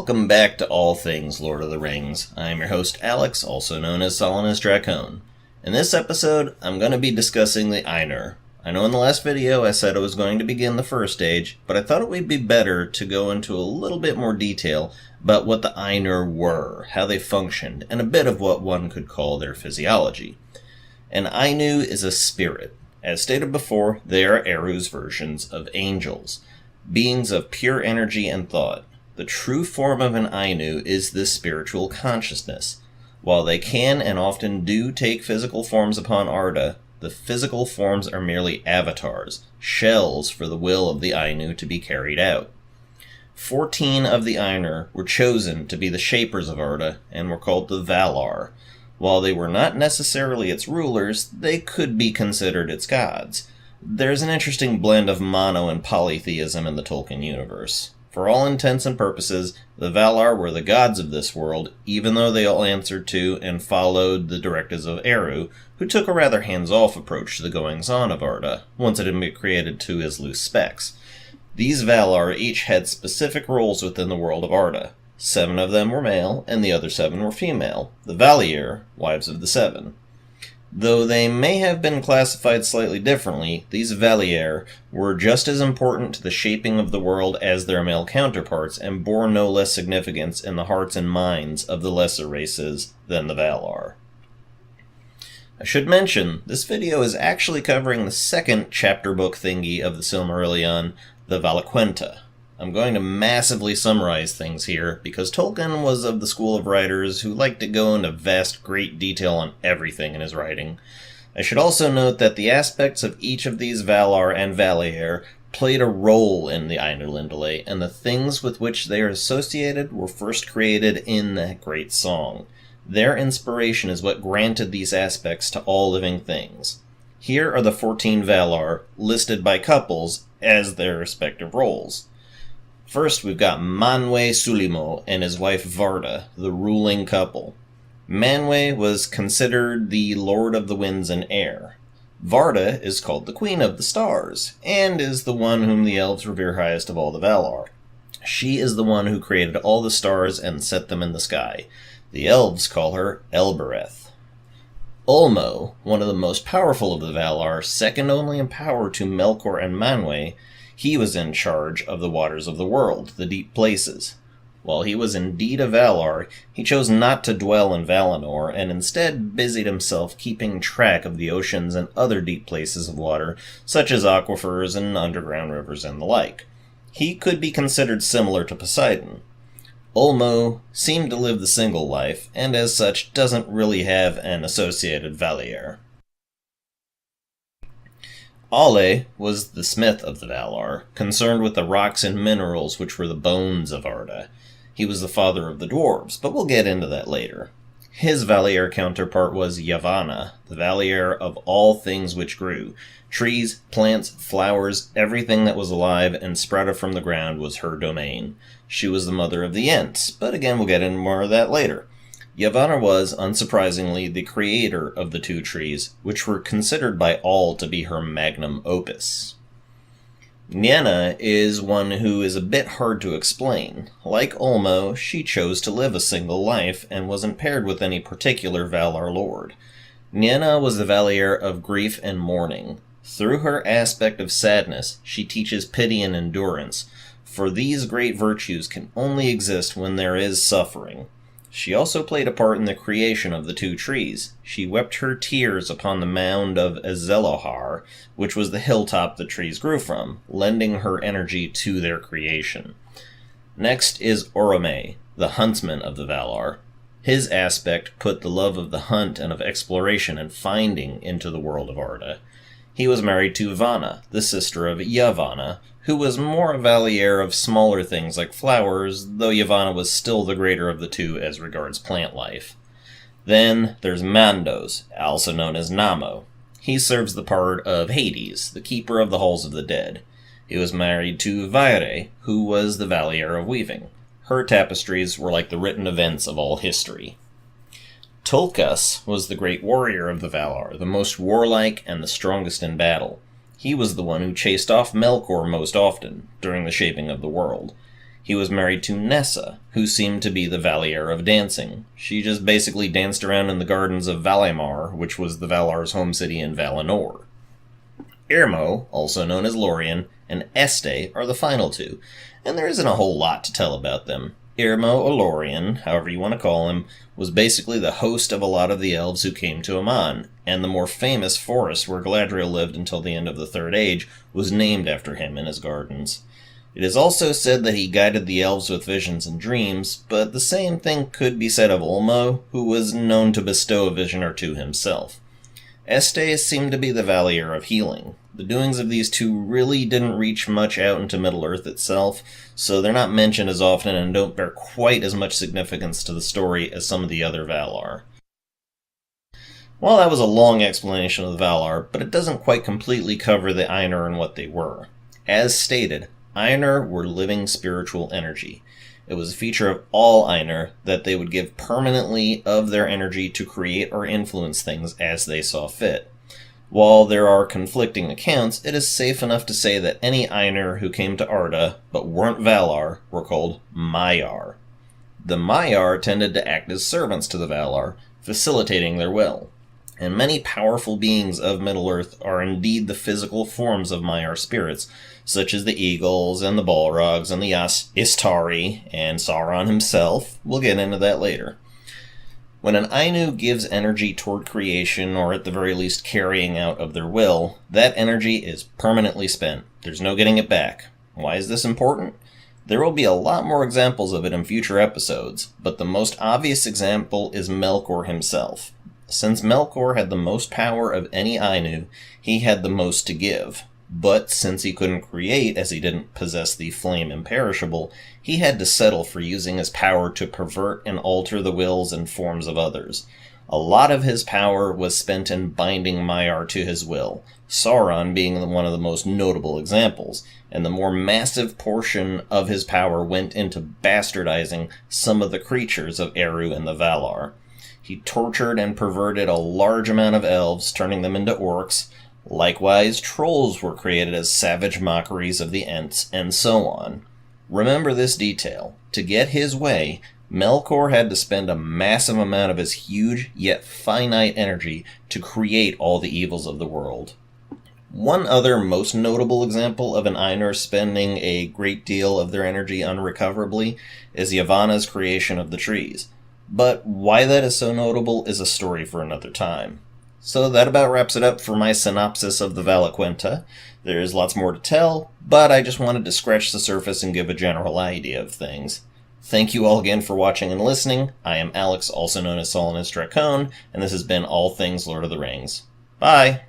welcome back to All Things Lord of the Rings. I am your host Alex, also known as Solanus Dracone. In this episode, I'm going to be discussing the Ainur. I know in the last video I said I was going to begin the first stage, but I thought it would be better to go into a little bit more detail about what the Ainur were, how they functioned, and a bit of what one could call their physiology. An Ainu is a spirit. As stated before, they are Eru's versions of angels, beings of pure energy and thought. The true form of an Ainu is this spiritual consciousness. While they can and often do take physical forms upon Arda, the physical forms are merely avatars, shells for the will of the Ainu to be carried out. 14 of the Ainur were chosen to be the shapers of Arda and were called the Valar. While they were not necessarily its rulers, they could be considered its gods. There's an interesting blend of mono and polytheism in the Tolkien universe. For all intents and purposes, the Valar were the gods of this world, even though they all answered to and followed the directives of Eru, who took a rather hands-off approach to the goings-on of Arda, once it had been created to his loose specs. These Valar each had specific roles within the world of Arda. 7 of them were male, and the other 7 were female, the Valliere Wives of the Seven. Though they may have been classified slightly differently, these Valliere were just as important to the shaping of the world as their male counterparts and bore no less significance in the hearts and minds of the lesser races than the Valar. I should mention, this video is actually covering the second chapter book thingy of the Silmarillion, the Valaquenta. I'm going to massively summarize things here, because Tolkien was of the school of writers who liked to go into vast, great detail on everything in his writing. I should also note that the aspects of each of these Valar and Valliere played a role in the Ainur, and the things with which they are associated were first created in that great song. Their inspiration is what granted these aspects to all living things. Here are the 14 Valar, listed by couples as their respective roles. First, we've got Manwe Sulimo and his wife Varda, the ruling couple. Manwe was considered the Lord of the Winds and Air. Varda is called the Queen of the Stars, and is the one whom the elves revere highest of all the Valar. She is the one who created all the stars and set them in the sky. The elves call her Elbereth. Ulmo, one of the most powerful of the Valar, second only in power to Melkor and Manwe, he was in charge of the waters of the world, the deep places. While he was indeed a Valar, he chose not to dwell in Valinor, and instead busied himself keeping track of the oceans and other deep places of water, such as aquifers and underground rivers and the like. He could be considered similar to Poseidon. Ulmo seemed to live the single life, and as such doesn't really have an associated Valliere. Ale was the smith of the Valar, concerned with the rocks and minerals which were the bones of Arda. He was the father of the dwarves, but we'll get into that later. His Valliere counterpart was Yavanna, the Valliere of all things which grew. Trees, plants, flowers, everything that was alive and sprouted from the ground was her domain. She was the mother of the Ents, but again we'll get into more of that later. Yavanna was, unsurprisingly, the creator of the 2 trees, which were considered by all to be her magnum opus. Nienna is one who is a bit hard to explain. Like Ulmo, she chose to live a single life, and wasn't paired with any particular Valar lord. Nienna was the Valliere of grief and mourning. Through her aspect of sadness, she teaches pity and endurance, for these great virtues can only exist when there is suffering. She also played a part in the creation of the 2 trees. She wept her tears upon the mound of Azelohar, which was the hilltop the trees grew from, lending her energy to their creation. Next is Orem, the huntsman of the Valar. His aspect put the love of the hunt and of exploration and finding into the world of Arda. He was married to Vanna, the sister of Yavanna, who was more a Valliere of smaller things like flowers, though Yavanna was still the greater of the 2 as regards plant life. Then there's Mandos, also known as Namo. He serves the part of Hades, the keeper of the halls of the dead. He was married to Vaire, who was the Valliere of weaving. Her tapestries were like the written events of all history. Tulkas was the great warrior of the Valar, the most warlike and the strongest in battle. He was the one who chased off Melkor most often, during the shaping of the world. He was married to Nessa, who seemed to be the Valliere of dancing. She just basically danced around in the gardens of Valimar, which was the Valar's home city in Valinor. Irmo, also known as Lorien, and Este are the final two, and there isn't a whole lot to tell about them. Irmo, or Lorien, however you want to call him, was basically the host of a lot of the elves who came to Aman, and the more famous forest where Galadriel lived until the end of the Third Age was named after him in his gardens. It is also said that he guided the elves with visions and dreams, but the same thing could be said of Ulmo, who was known to bestow a vision or two himself. Este seemed to be the Valliere of healing. The doings of these two really didn't reach much out into Middle-earth itself, so they're not mentioned as often and don't bear quite as much significance to the story as some of the other Valar. Well, that was a long explanation of the Valar, but it doesn't quite completely cover the Ainur and what they were. As stated, Ainur were living spiritual energy. It was a feature of all Ainur that they would give permanently of their energy to create or influence things as they saw fit. While there are conflicting accounts, it is safe enough to say that any Ainur who came to Arda, but weren't Valar, were called Maiar. The Maiar tended to act as servants to the Valar, facilitating their will. And many powerful beings of Middle-earth are indeed the physical forms of Maiar spirits, such as the eagles and the Balrogs and the Istari and Sauron himself. We'll get into that later. When an Ainu gives energy toward creation, or at the very least carrying out of their will, that energy is permanently spent. There's no getting it back. Why is this important? There will be a lot more examples of it in future episodes, but the most obvious example is Melkor himself. Since Melkor had the most power of any Ainu, he had the most to give. But since he couldn't create, as he didn't possess the flame imperishable, he had to settle for using his power to pervert and alter the wills and forms of others. A lot of his power was spent in binding Maiar to his will, Sauron being one of the most notable examples, and the more massive portion of his power went into bastardizing some of the creatures of Eru and the Valar. He tortured and perverted a large amount of elves, turning them into orcs. Likewise, trolls were created as savage mockeries of the Ents, and so on. Remember this detail. To get his way, Melkor had to spend a massive amount of his huge, yet finite energy to create all the evils of the world. One other most notable example of an Ainur spending a great deal of their energy unrecoverably is Yavanna's creation of the trees. But why that is so notable is a story for another time. So that about wraps it up for my synopsis of the Valaquenta. There's lots more to tell, but I just wanted to scratch the surface and give a general idea of things. Thank you all again for watching and listening. I am Alex, also known as Solanus Dracone, and this has been All Things Lord of the Rings. Bye!